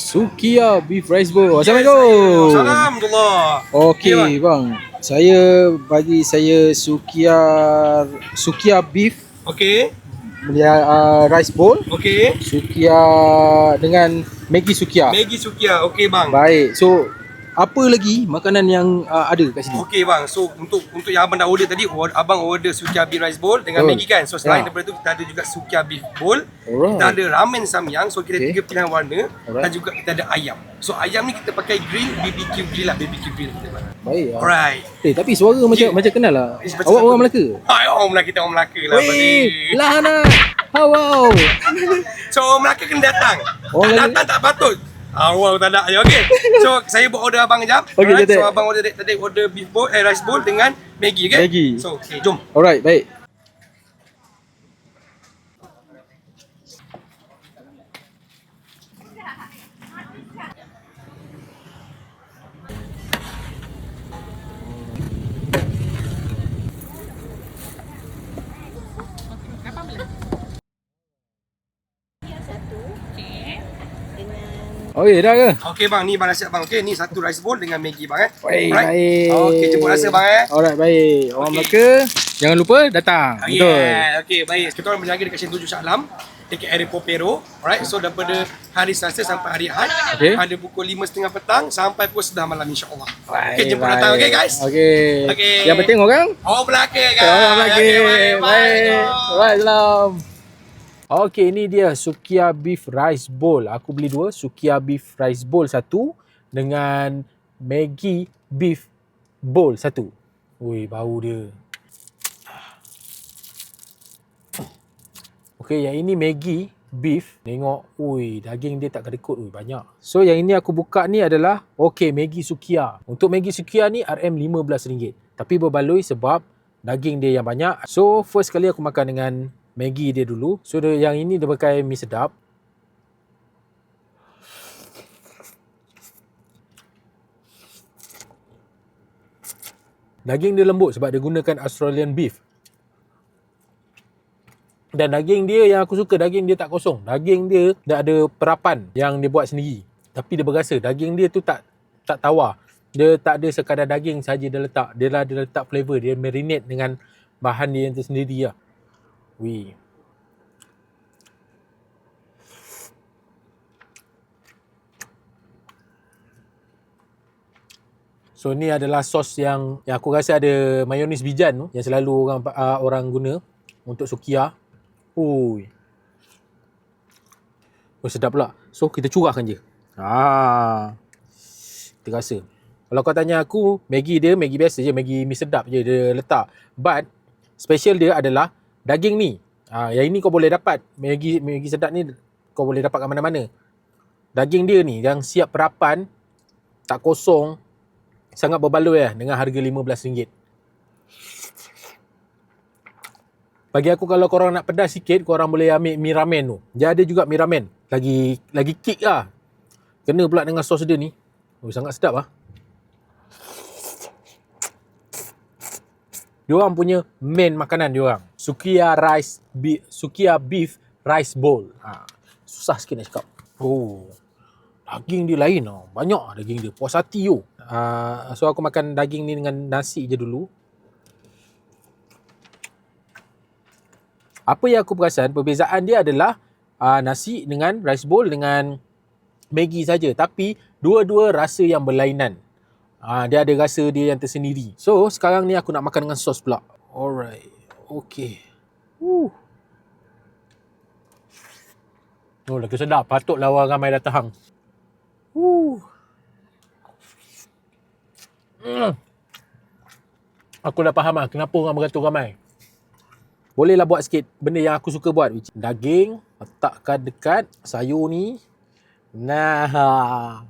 Sukiya Beef Rice Bowl. Assalamualaikum. Alhamdulillah. Okey bang. Bagi saya Sukiya Beef Okey. Rice Bowl. Okey. Sukiya dengan Maggi Sukiya. Maggi Sukiya. Okey bang. Baik. So apa lagi makanan yang ada kat sini? Okey bang. So untuk yang abang dah order tadi, abang order Sukiya Beef Rice Bowl dengan Maggi kan. So selain daripada tu kita ada juga Sukiya Beef Bowl. Kita ada ramen samyang. So kita ada 3 pilihan warna dan juga kita ada ayam. So ayam ni kita pakai grill BBQ grill lah, BBQ grill kita bang. Baik. Alright. Tapi suara macam kenal lah. Awak orang Melaka? Orang Melaka, kita orang Melaka lah. Lah nak. Wow. So orang Melaka kena datang. Datang tak patut. Wow, tak ada. Okey. So saya buat order abang kejap. Okey, so abang order tadi order beef bowl, rice bowl dengan Maggi, okey? Maggi. So, okey, jom. Alright, baik. Okey, dah ke? Okey bang, ni bang nasihat bang. Okey, ni satu rice bowl dengan Maggi bang Baik. Okey, jemput rasa bang Alright, baik. Orang Melaka, jangan lupa datang. Betul. Okey, baik. Kita orang berjaga dekat Shen 7 Shah Alam, dekat area Popero. Alright, so daripada hari Selasa sampai hari Ahad, ada pukul 5.30 petang sampai pukul 11 malam insya-Allah. Okey, jemput datang, okey guys. Okey. Yang penting orang Melaka guys. Orang Melaka. Baik. Alright, salam. Okey, ini dia Sukiya Beef Rice Bowl. Aku beli 2, Sukiya Beef Rice Bowl 1 dengan Maggi Beef Bowl 1. Ui, bau dia. Okey, yang ini Maggi Beef. Tengok, ui, daging dia tak kedekut, ui, banyak. So, yang ini aku buka ni adalah, okey, Maggi Sukiya. Untuk Maggi Sukiya ni RM15. Tapi berbaloi sebab daging dia yang banyak. So, first kali aku makan dengan Maggi dia dulu. So yang ini dia pakai mi sedap. Daging dia lembut sebab dia gunakan Australian beef. Dan daging dia yang aku suka, daging dia tak kosong. Daging dia ada perapan yang dia buat sendiri. Tapi dia berasa. Daging dia tu tak tawar. Dia tak ada sekadar daging saja dia letak. Dia letak flavor. Dia marinate dengan bahan dia yang tersendiri lah. Wih. So ni adalah sos yang aku rasa ada mayonis bijan tu yang selalu orang guna untuk Sukiya. Ui. Sedap pula. So kita curahkan je. Kita rasa. Kalau kau tanya aku, Maggi dia Maggi biasa je, Maggi mi sedap je dia letak. But special dia adalah daging ni. Yang ini kau boleh dapat. Maggi sedap ni kau boleh dapat kat mana-mana. Daging dia ni yang siap perapan, tak kosong, sangat berbaloi dengan harga RM15. Bagi aku, kalau korang nak pedas sikit, korang boleh ambil mi ramen tu. Dia ada juga mi ramen. Lagi kick lah. Kena pula dengan sos dia ni. Sangat sedap lah. Diorang punya main makanan diorang. Sukiya Beef Rice Bowl. Susah sikit nak cakap. Daging dia lain tau. Banyak daging dia. Puas hati yo. So aku makan daging ni dengan nasi je dulu. Apa yang aku perasan, perbezaan dia adalah nasi dengan rice bowl dengan Maggi saja. Tapi dua-dua rasa yang berlainan. Dia ada rasa dia yang tersendiri. So sekarang ni aku nak makan dengan sos pula. Alright. Okay. Lagi sedap. Patutlah orang ramai datang. Aku dah faham lah kenapa orang beratur ramai. Bolehlah buat sikit benda yang aku suka buat. Daging, letakkan dekat sayur ni. Nah.